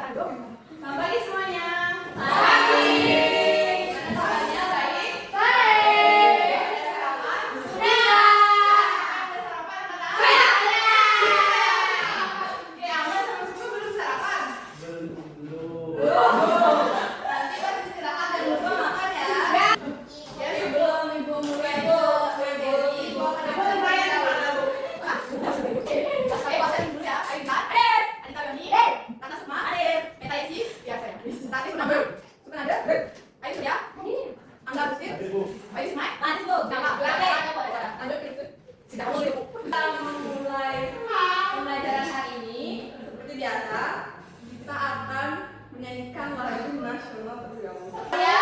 Selamat pagi semuanya. Pagi. Gimana kabarnya? Baik? Baik. Ada sarapan? Sudah. Ada sarapan anak-anak? Sudah. Oke, Ahmad sama Suku belum sarapan? Belum. Nanti pas istirahat dan lupa makan ya. Ya sebelum ibu mulai ibu akan main mana bu? Saya pasain dulu ya. Ayo kan? Anita Bani. Tante Sukma. Meta Isi. Biasa ya. Tadi pernah ada. Ayo sudah. Angga Rusir. Ayo Ismail. Lanjut bu. Nama. Lanjut. Sudah mulai bu. Kita mulai pembelajaran hari ini seperti biasa kita akan menyanyikan lagu nasional terlebih dahulu. Ya.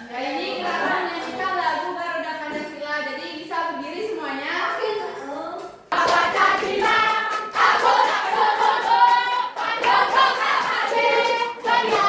Hari ini kita akan menyanyikan lagu Garuda Pancasila. Jadi bisa berdiri semuanya. Pancasila. Aku tak berdoa. Pancasila Pancasila.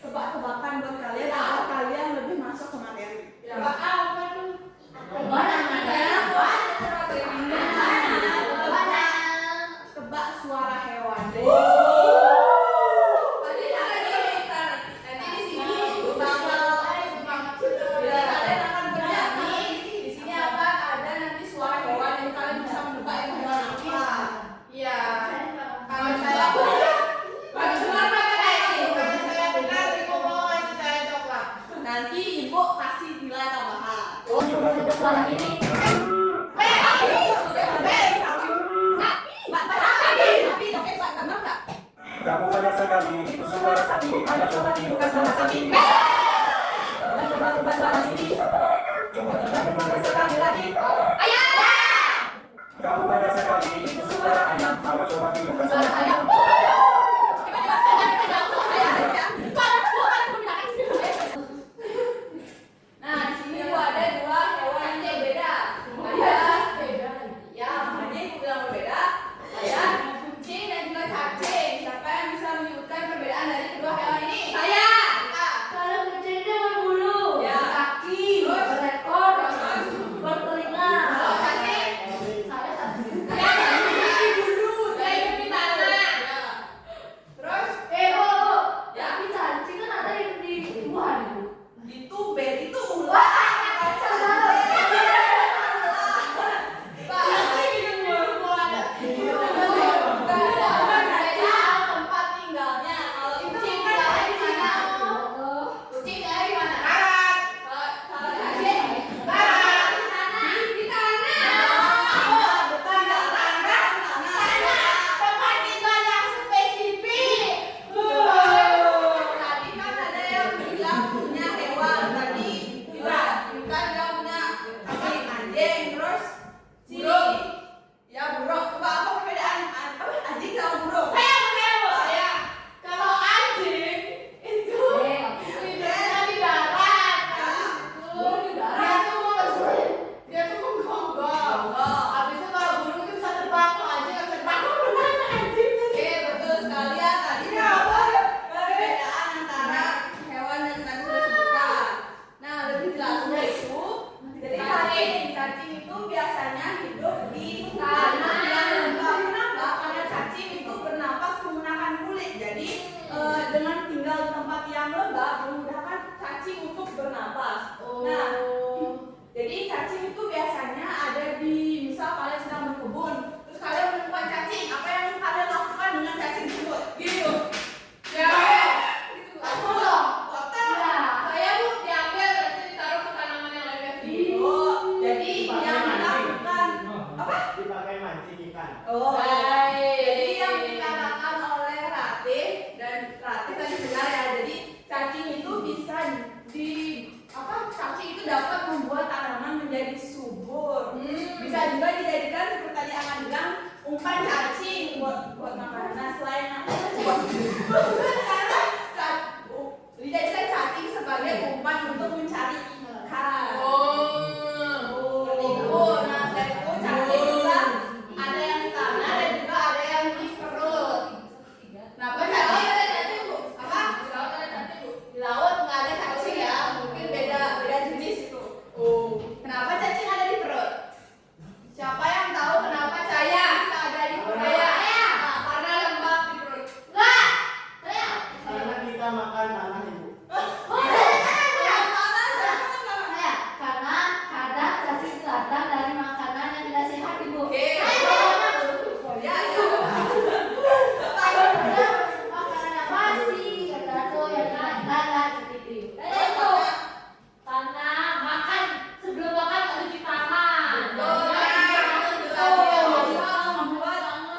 Tebak-tebakan buat kalian agar kalian lebih masuk ke materi. Tebak apa tuh? Tebak suara hewan. Nanti di sini bakal kalian akan bernyanyi. Di sini ada nanti suara hewan yang kalian bisa menebak itu hewan apa. Iya. Kalau saya nanti ibu kasih nilai tambahan. Suara ini. Kamu banyak sekali itu suara sapi. Ayo coba tirukan suara sapi. Coba tirukan suara sapi. Coba tirukan sekali lagi. Ayam. Kamu banyak sekali itu suara ayam. Ayo coba tirukan suara ayam. Siapa yang bisa menyebutkan perbedaan dari kedua hewan ini? Saya. Kalau buat makan. Nah selain dijadikan cacing sebagai umpan untuk mencari ikan. Nah selain itu cacing juga ada yang di tanah dan juga ada yang di perut. Nah cacing ada cacing bu? Apa? Di laut ada cacing bu? Di laut nggak ada cacing ya, mungkin beda jenis itu. Kenapa cacing ada di perut? Siapa yang tahu kenapa cacing bisa ada di perut? Nah, karena lembab di perut. Enggak. Karena kita makan tanah ibu. Karena kadang cacing datang dari makanan yang tidak sehat ibu. Makanan yang basi, atau yang enggak seperti itu. Karena makan sebelum makan cuci tangan.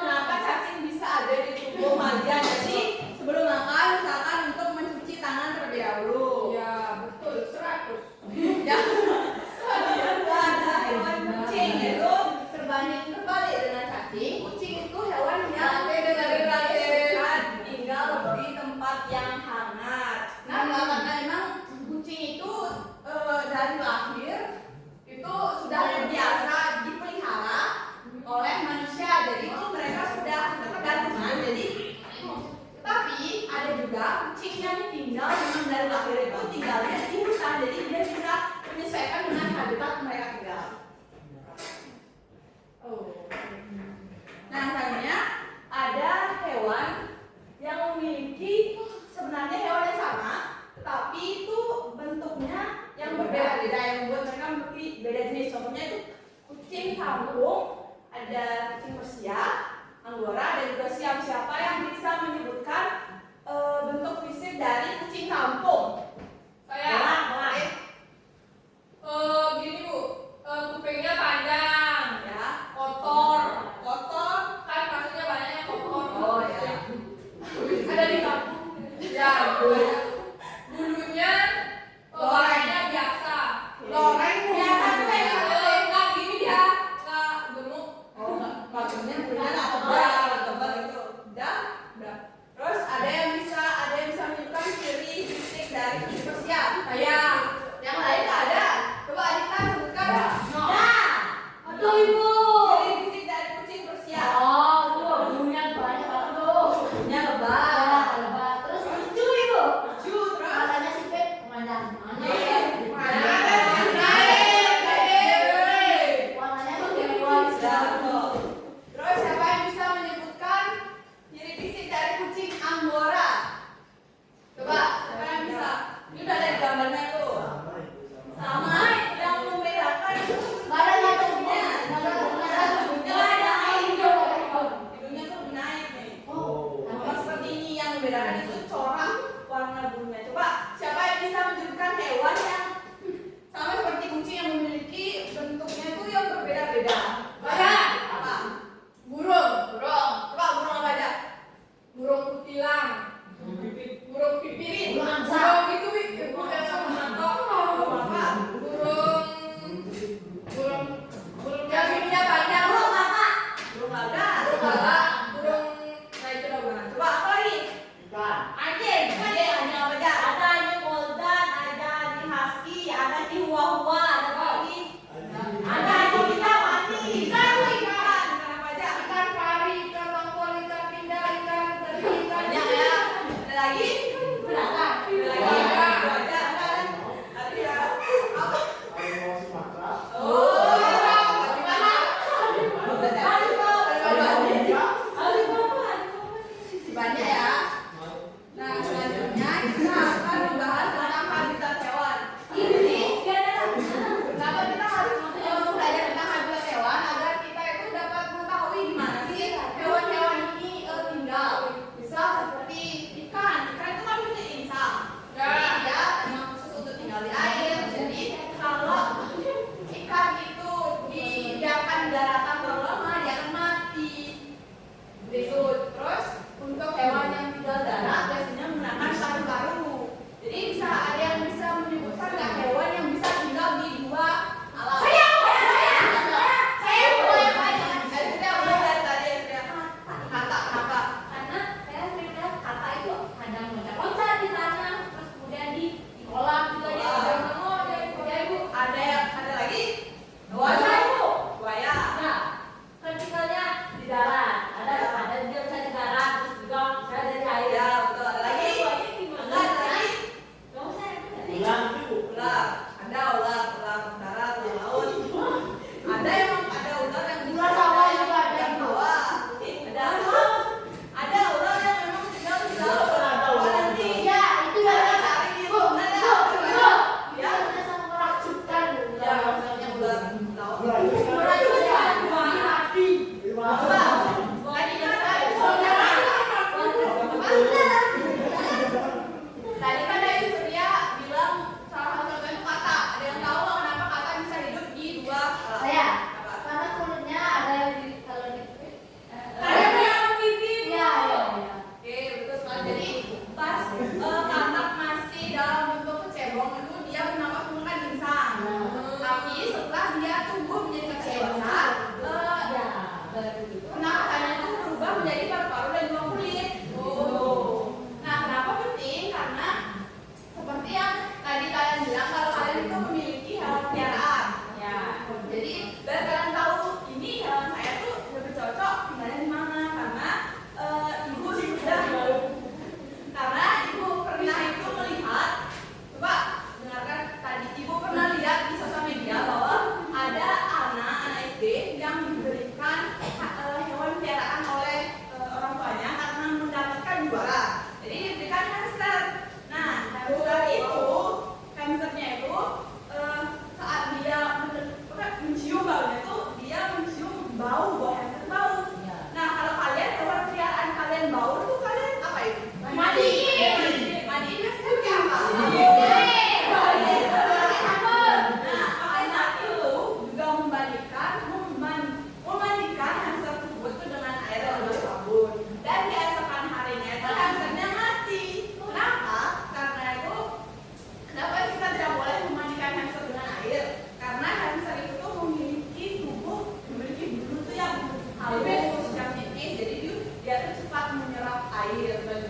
Kenapa cacing bisa ada di tubuh kalian? Jadi sebelum makan misalkan untuk mencuci tangan terlebih dahulu. Ya betul 100. Ya. Ada hewan kucing itu terbalik dengan cacing. Kucing itu hewan yang tinggal di tempat yang hangat. Nah karena memang kucing itu dari lahir itu sudah biasa dipelihara oleh manusia, jadi itu mereka sudah ketergantungan. Jadi tapi ada juga kucing yang tinggal memang dari lahir itu tinggalnya di hutan, jadi dia bisa menyesuaikan dengan habitat mereka tinggal. Nah misalnya ada hewan yang memiliki sebenarnya hewan yang sama, tetapi itu bentuknya yang berbeda-beda, yang membuat mereka memiliki beda jenis. Contohnya itu kucing kampung, ada kucing Persia, Anggora, dan juga Siam. Siapa yang bisa menyebutkan bentuk fisik dari kucing kampung? Saya. Gini bu, kupingnya panjang, ya, kotor, kan maksudnya banyak yang kotor. Oh ya. Ada di kampung. Ya, bulunya warnanya biasa. Loreng biasa tuh kayak nggak gini dia, nggak gemuk. Maksudnya bulunya nggak tebal gitu. Udah. Terus ada yang bisa menyebutkan ciri fisik dari kucing Persia. Kayak yang lain nggak ada. Coba Adita sebutkan. Aduh ibu. Ciri fisik dari kucing Persia. Bulunya banyak banget tuh. Bulunya lebar. Terus lucu ibu. Lucu, terus Matanya sipit, panjang. Warnanya tuh kayak Terus siapa yang bisa menyebutkan ciri fisik dari kucing Anggora? Coba, siapa yang bisa? Ini udah ada di gambarnya tuh. Sama, yang membedakan itu badannya tuh hidungnya. Hidungnya ada hidungnya tuh naik nih. Sama seperti ini, yang membedakan itu corak warna bulunya. Coba, siapa yang bisa menyebutkan hewan yang sama seperti kucing yang memiliki bentuknya itu yang berbeda-beda? Apa? Burung. Coba burung apa aja? Burung kutilang. Burung pipirin. Burung angsa. Burung itu burung yang sama mantok. Burung apa? Burung yang pipinya panjang. Burung apa? Burung gagak. Burung nah itu udah bukan. Coba apa lagi? Ikan.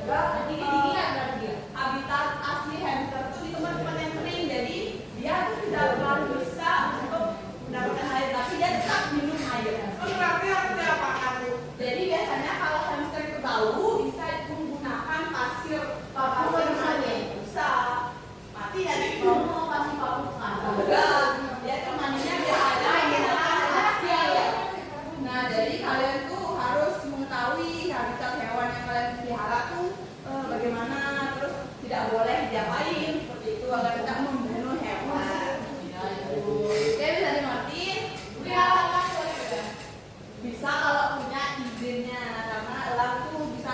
Dingin-dinginan berarti dia. Habitat asli hamster tuh di tempat-tempat yang kering, jadi dia tuh tidak terlalu bisa untuk mendapatkan air, tapi dia tetap minum air. Jadi biasanya kalau hamster itu tahu bisa menggunakan pasir bisa mati dari Kamu kasih paku sekarang. enggak, dia tuh mandinya biar ada menggunakan hasil. Nah jadi kalian tuh harus mengetahui habitat hewan yang kalian pelihara tuh bagaimana, terus tidak boleh diapain seperti itu agar tidak membunuh hewan. Oke, bisa dimengerti? Bisa kalau punya izinnya, karena elang tuh bisa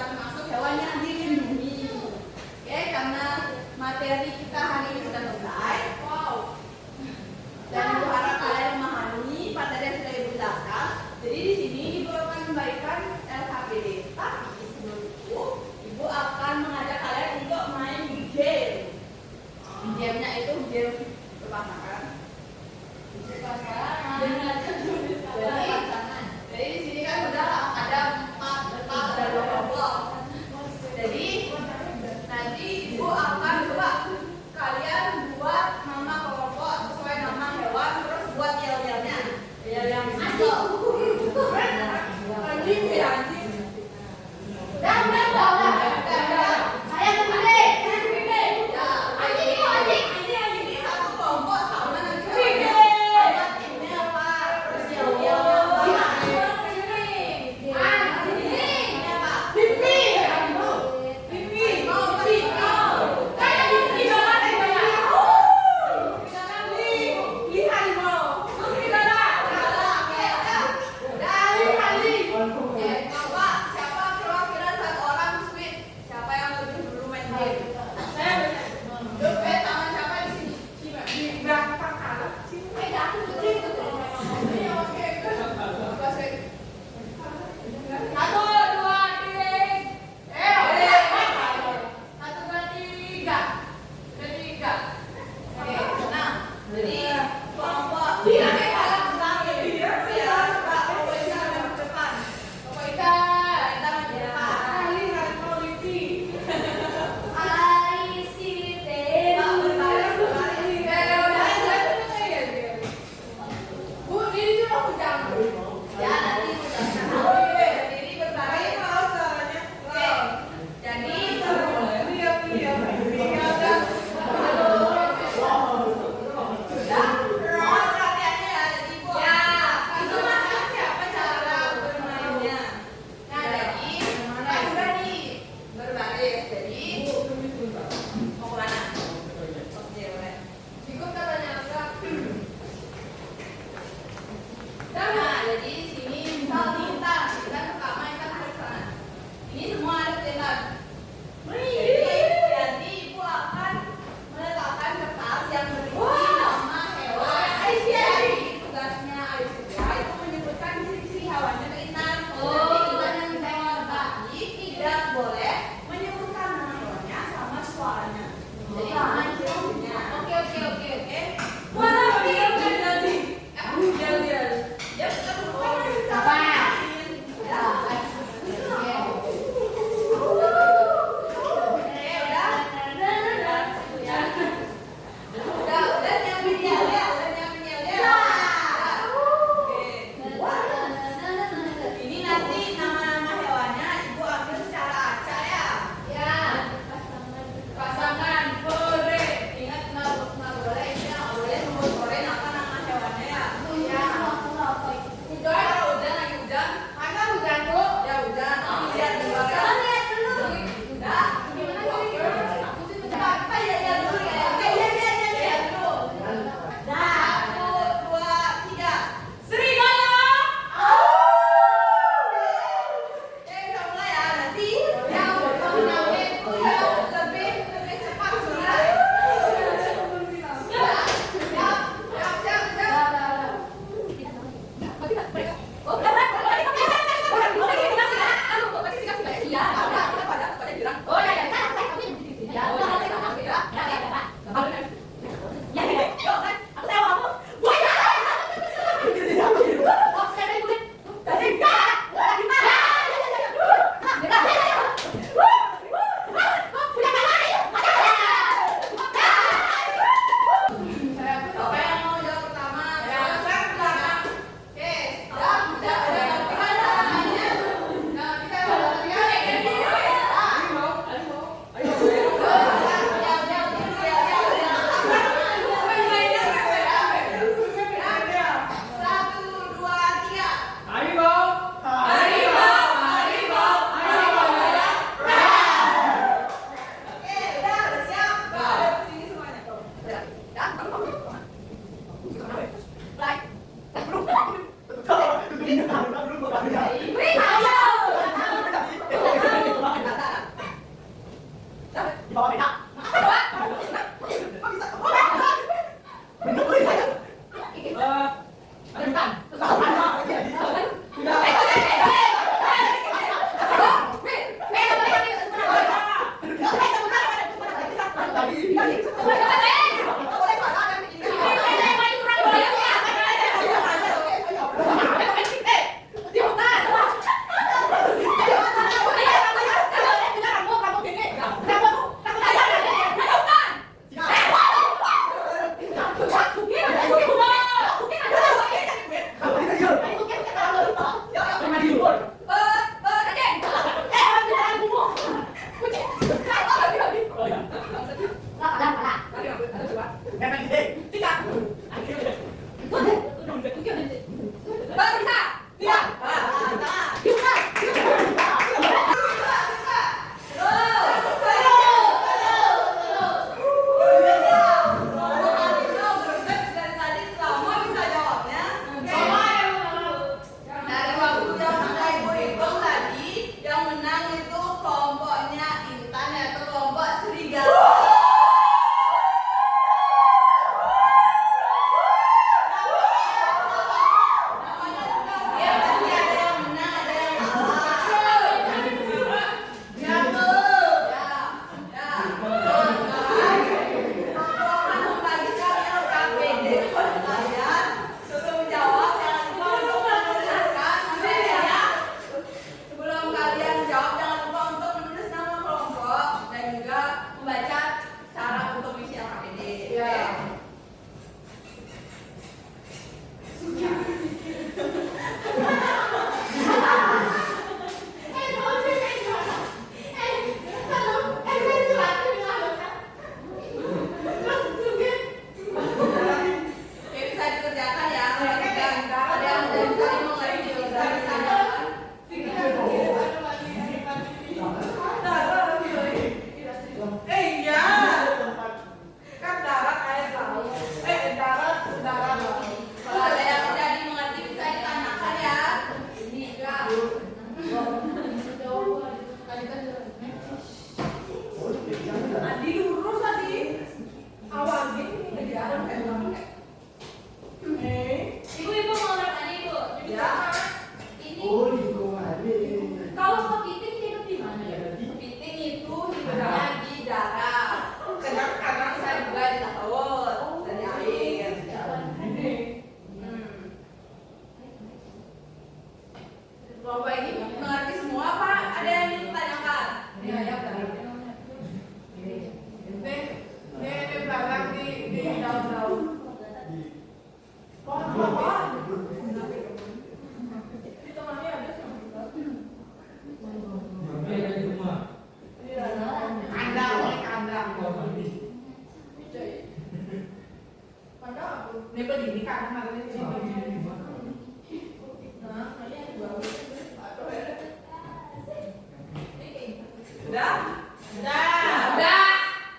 Sudah? Udah.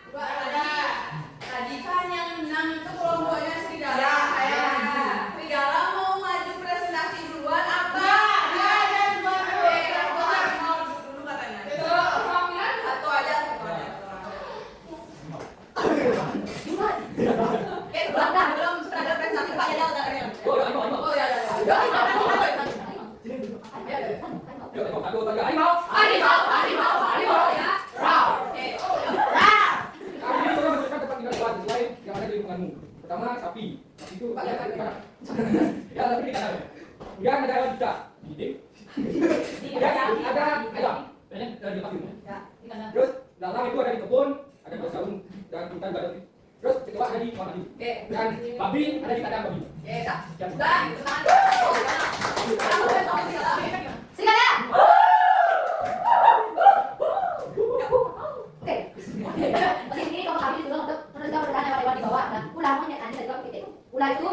Coba tadi kan yang menang itu kelompokannya serigala. Ya, saya. Serigala mau maju presentasi duluan apa? Mau dulu katanya. Satu aja. Belum sudah ada presentasi Pak ya udah ada. Oh ya. Harimau ya. Yang ada di lingkunganmu. Pertama sapi. Sapi itu ya tapi di kanan. Kemudian ada hewan juga. Gidik. Kemudian ada ayam. Banyak dari pagi. Terus dalam itu ada di kebun, ada di daun dan hutan baru. Terus kedua ada di kamar mandi. Dan babi ada di kandang babi. Serigala. Oke. Ini kamu habis dulu untuk menentukan perbedaan hewan-hewan di bawah. Nah, ular monyet tadi dari kita itu. Ular itu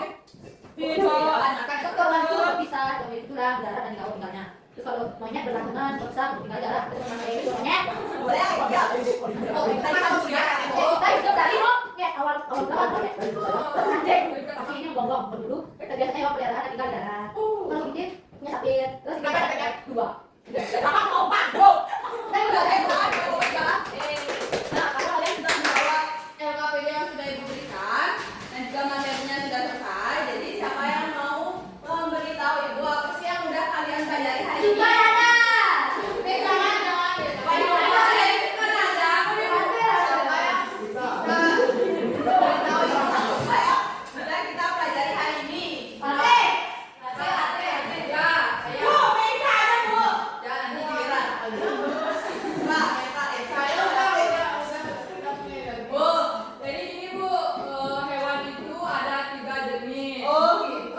kalau itu bisa, kalau itu tulang, darah dan kau tinggalnya. Terus kalau monyet berlangsungan, bisa tinggal darah. Itu namanya itu monyet. Kita hidup dari ya awal belakang monyet. Anjing, kaki ini gonggong berdulu. Kita biasanya hewan peliharaan tinggal darah. Kalau gitu punya sapi, terus kita ada dua. Nah, kalau kalian sudah membawa LKPD yang sudah ibu berikan dan juga materinya sudah selesai, jadi siapa yang mau memberitahu ibu apa sih yang udah kalian pelajari hari ini? Sudah kita pelajari hari ini. Jangan dikiran. Bu, jadi gini Bu, hewan itu ada 3 jenis. Oh gitu.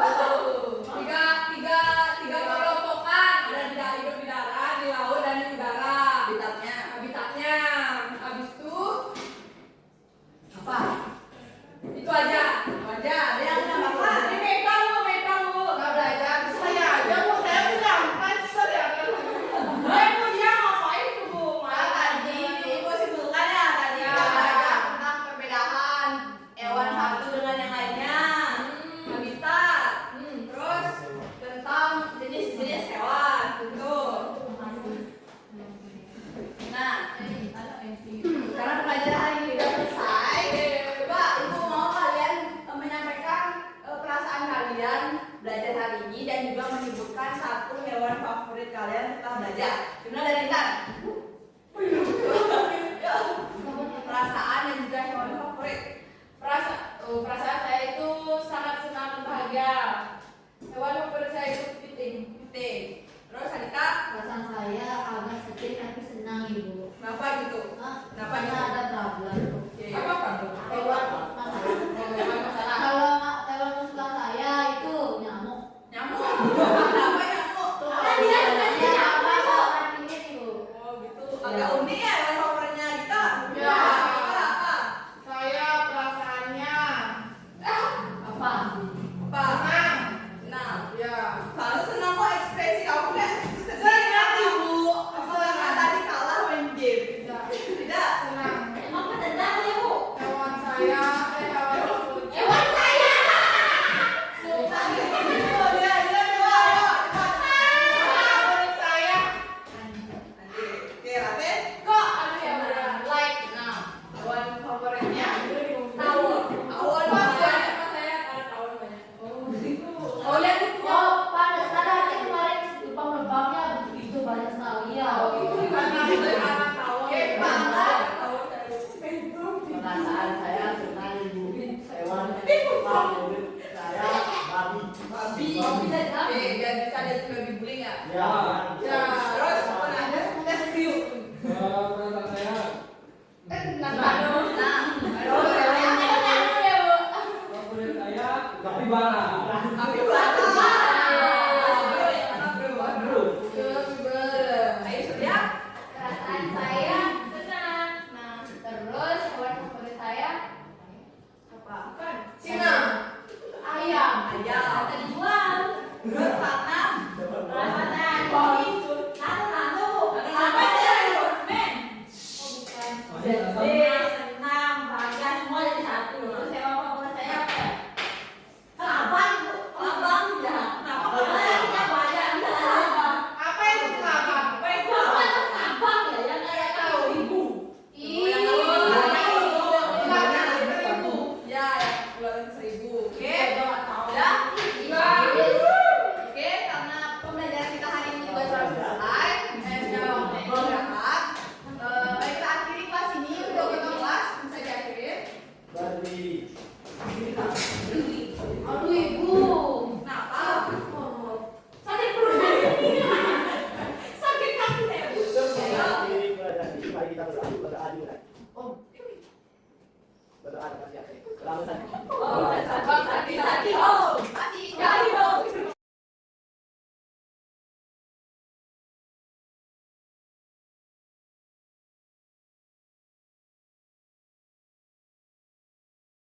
Tiga kelompokan, ada hidup di darat, di laut dan di udara. Habitatnya. Habis itu apa? Itu aja. Ada yang menambahkan? Ini metal Bu. Nggak belajar. Saya aja Bu, saya bilang kan saya ngapain tuh Bu? Tadi Ibu simpulkan ya tadi belajar tentang perbedaan hewan satu dengan yang lainnya, habitat, terus tentang jenis-jenis hewan, betul. Nah, karena pelajaran hari ini sudah selesai, coba Ibu mau kalian menyampaikan perasaan kalian belajar hari ini dan juga menyebutkan satu hewan favorit kalian setelah belajar. Gimana dari Intan? Perasaan dan juga hewan favorit. Perasaan saya itu sangat senang dan bahagia. Hewan favorit saya itu kepiting. Terus Adita, Perasaan saya agak sedih tapi senang ibu. kenapa gitu? Kenapa Karena gitu? ada problem. Apa tuh? Hewan masalah. Kalau hewan kesukaan saya itu nyamuk. Nyamuk. Kenapa nyamuk? Dia sebenarnya apa kok artinya ibu? Oh gitu. Agak unik ya hewan favoritnya Adita. Ya. Apa? Saya perasaannya Apa? Apa? Senang. ya Kalau senang kok ekspresi kamu kayak senang Ibu. Karena tadi kalah main game. Tidak. senang. Emang benar ibu? Hewan saya hewan favorit. Hewan saya. Favorit saya Oke, Raden.